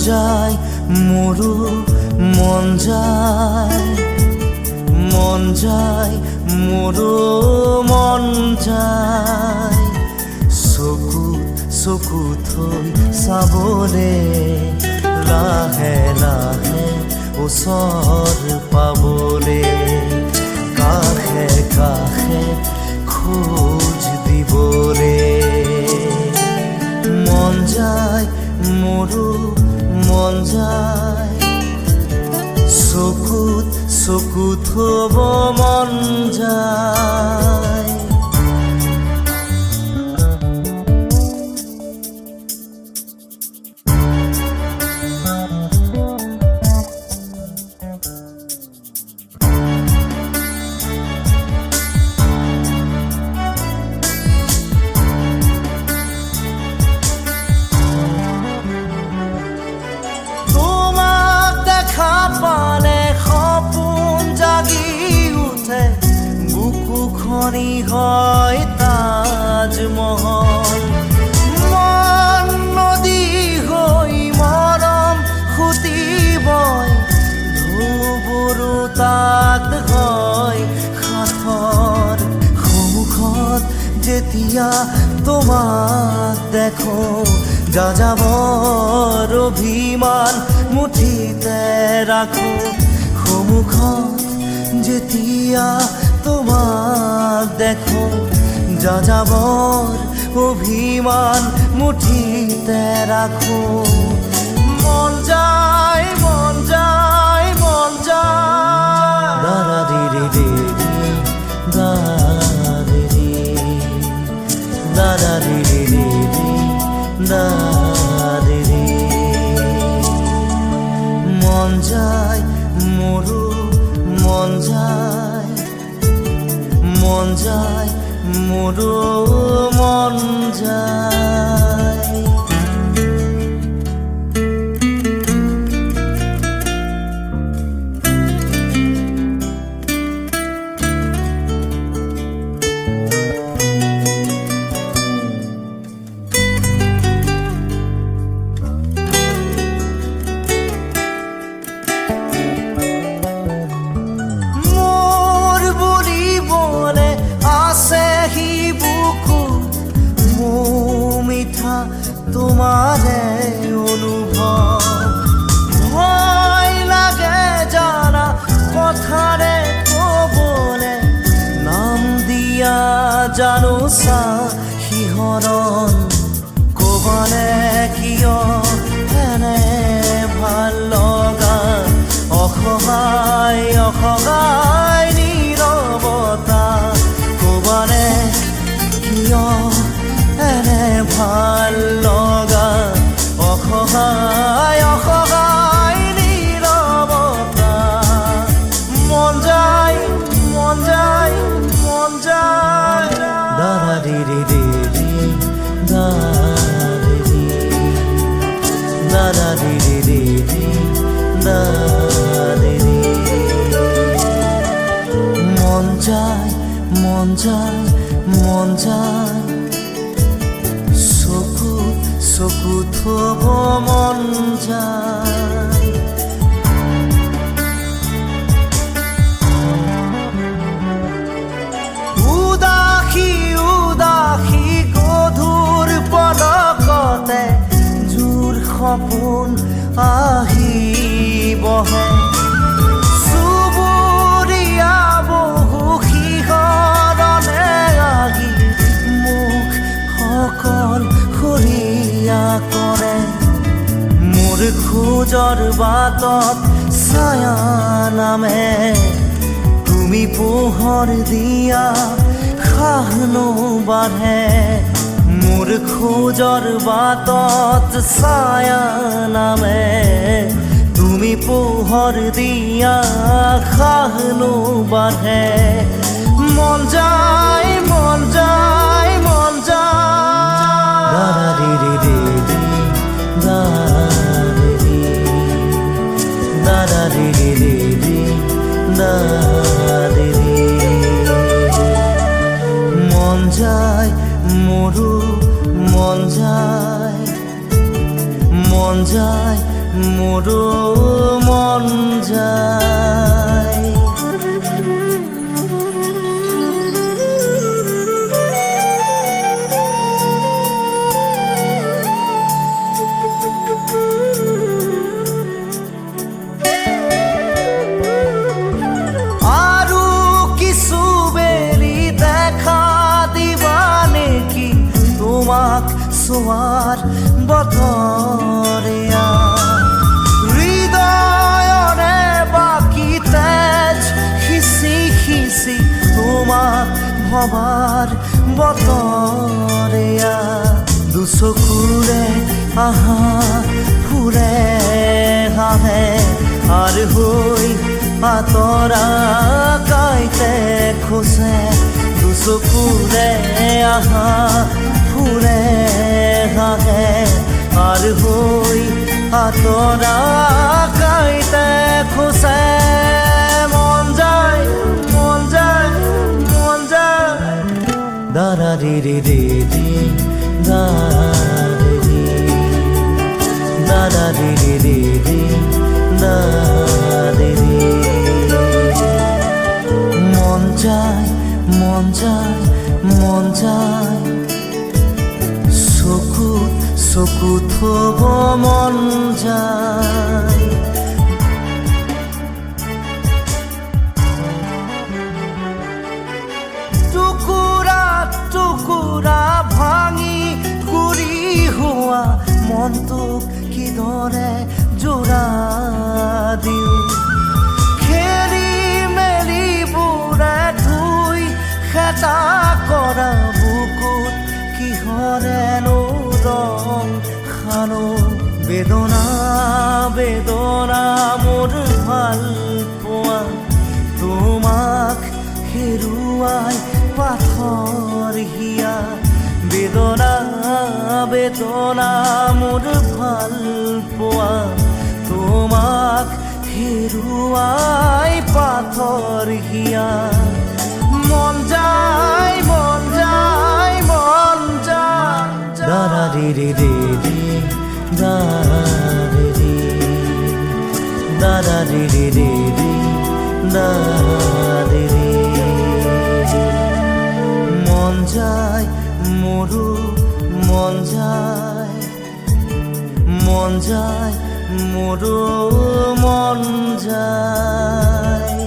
যায় মোৰো মন যায় মোৰো মন যায় চকু থৈ চাবলে লাহে লাহে ওচৰ পাবলে কাষে কাষে খোজ দিবলে মন যায় মোৰো মন যায় চকুত থব মন যায় বুকুখনি হয় তাজমহল মন নদী হৈ মৰম সুতি বয় ধুবুৰু তাত হয় সাথৰ সন্মুখত যেতিয়া তোমাক দেখো যাযাবৰ অভিমান মুঠিতে ৰাখো সন্মুখত যেতিয়া তোমাক দেখো যাযাবৰ অভিমান মুঠিতে রাখো মন যায় মন যায় মন যায় দাদা দিদি দিদি দাদি দাদা দিদি দিদি দাদি মন যায় মোৰো মন যায় মোৰো মন যায় তোমাৰে অনুভৱ ভয় লাগে জানা কথাৰে ক'বলে নাম দিয়া জানো চা শিহৰণ ক'বানে কিয় এনে ভাল লগা অসহায় অসহায় নীৰৱতা ক'বানে কিয় এনে ভাল লগা অসহায় অসহায় নীৰৱতা মন যায় মন যায় মন যায় দাদা দিদি দিদি দাদি দাদা দিদি দিদি দাদি মন যায় মন যায় মন যায় চকুত থব মন যায় উদাসী উদাসী গধুৰ পলকতে জোৰ সপোন আহি বহে চুবুৰীয়া বহু শিহৰণে আহি মুখ সকল খৰিয়া কৰে মোৰ খোজৰ বাটত ছায়া নামে তুমি পোহৰ দিয়া খাহনো বাঢ়ে মোৰ খোজৰ বাটত ছায়া নামে তুমি পোহৰ দিয়া খাহনো বাঢ়ে মন যায় মন যায় মন যায় দাদা দিদি দিদি দাদি দাদা দিদি দিদি দাদি মন যায় মোৰো মন যায় মন যায় মোৰো মন যায় আৰু কিছু বেলি দেখা দিবা নেকি তোমাক চোৱাৰ বতৰীয়া হৃদয়ৰে বাকী তেজ সিঁচি তোমাক ভবাৰ বতৰীয়া দুচকুৰে আহা ফুৰে হাহে আৰু হৈ আঁতৰা কাইতে খোজে দুচকুৰে আহা ফুৰে হাহে আৰু হৈ আঁতৰা কাইতে খোজে মন যায় মন যায় মন যায় দাৰা ৰে ৰে ৰে ৰে দাৰা রে রে রে রে দারে রে মন যায় মন যায় মন যায় চকুত থব মন যায় টুকুৰা টুকুৰা ভাঙি গুৰি হোৱা মনটোক কিদৰে জোৰা দিওঁ খেলি মেলি বুঢ়া ধুই খেতা কৰা বুকুত কিহৰেনো ৰং খানো বেদনা বেদনা মোৰ ভাল পোৱা তোমাক হেৰুৱাই পাথৰ হিয়া বেদনা বেদনা মোৰ ভাল পোৱা তোমাক হেৰুৱাই পাথৰ হিয়া মন যায় মন যায় মন যায় দাৰা ৰে ৰে ৰে ৰে দাৰা ৰে ৰে ৰে ৰে দাৰে ৰে মন যায় মোৰো মন যায় মন যায় মোৰো মন যায়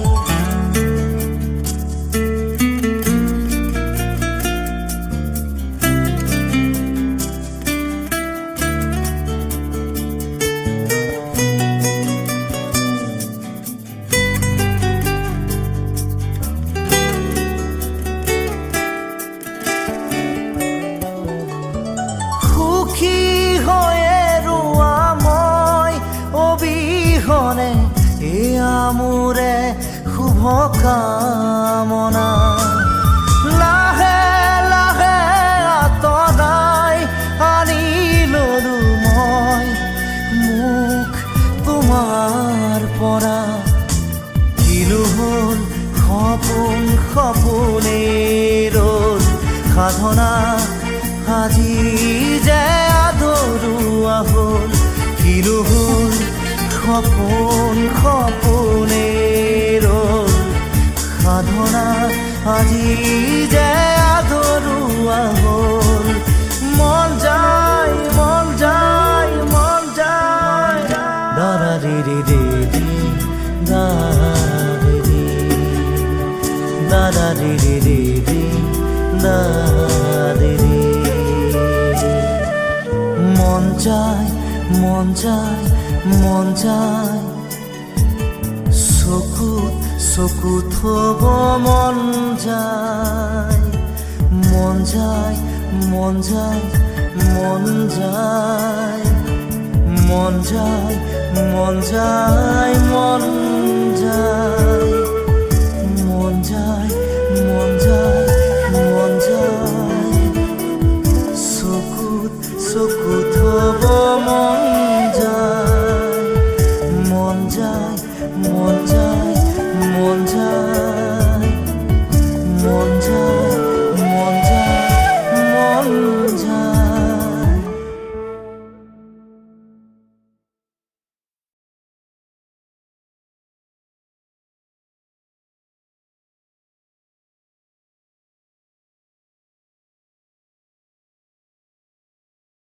এয়া মোৰে শুভ কামনা লাহে লাহে আঁতৰাই আনি ললো মই মুখ তোমাৰ পৰা কিনো হ'ল সপোন সপোনে ৰ'ল সাধনা আজি যে আধৰুৱা হ'ল কিনো হ'ল সপোন সপোনে ৰ'ল সাধনা আজি যে আধৰুৱা হ'ল মন যায় মন যায় মন যায় দাৰা ৰে ৰে ৰে ৰে দাৰা ৰে ৰে ৰে ৰে দাৰে ৰে মন যায় মন যায় মন যায় চকুত থব মন যায় মন যায় মন যায় মন যায় মন যায় মন যায় মন যায় মন যায় মন যায় মন যায় চকুত থব মন যায় মন যায় মন যায় মন যায়